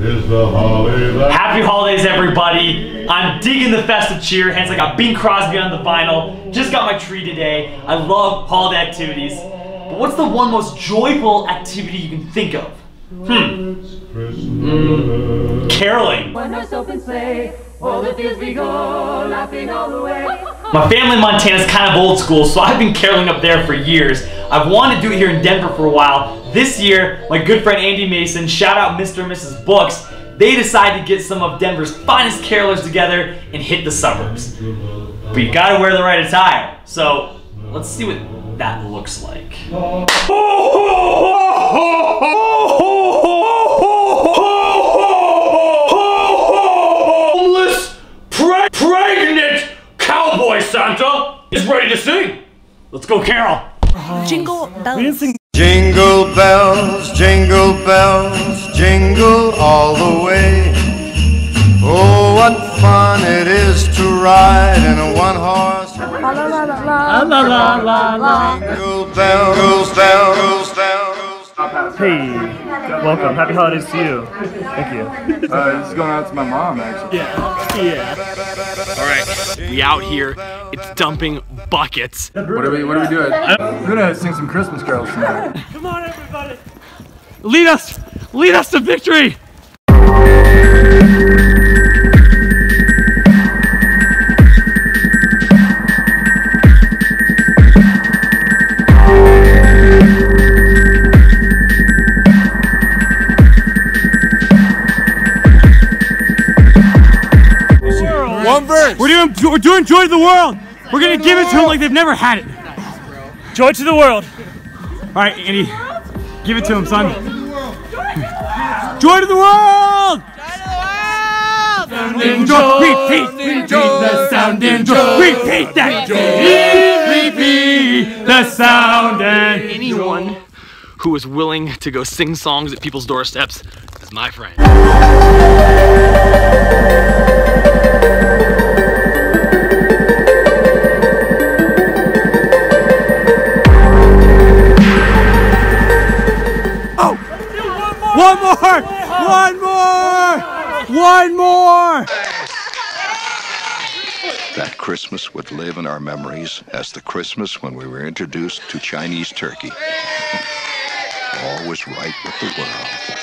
is the holly that... Happy holidays, everybody. I'm digging the festive cheer, hence I got Bing Crosby on the vinyl. Just got my tree today. I love holiday activities. But what's the one most joyful activity you can think of? Caroling. My family in Montana is kind of old school, so I've been caroling up there for years. I've wanted to do it here in Denver for a while. This year, my good friend Andy Mason, shout out Mr. and Mrs. Books, they decided to get some of Denver's finest carolers together and hit the suburbs. But you gotta wear the right attire. So let's see what that looks like. Homeless, pregnant cowboy Santa is ready to sing. Let's go carol. Jingle bells. Jingle bells, jingle all the way. Oh, what fun it is to ride in a one-horse. La la la la la la la la. Jingle bells, bells, bells. Hey, welcome. Happy holidays to you. Thank you. This is going out to my mom, actually. Yeah. All right, we out here. It's dumping buckets. What are we doing? We're gonna sing some Christmas carols tonight. Come on, everybody. Lead us to victory. One verse. We're doing joy to the world. We're gonna give it to them like they've never had it. Joy to the world. All right, Andy, give it to him, son. Joy to the world. Sounding joy. Repeat the sounding joy. Repeat that. Repeat the sound and Anyone who is willing to go sing songs at people's doorsteps is my friend. One more! That Christmas would live in our memories as the Christmas when we were introduced to Chinese turkey. All was right with the world.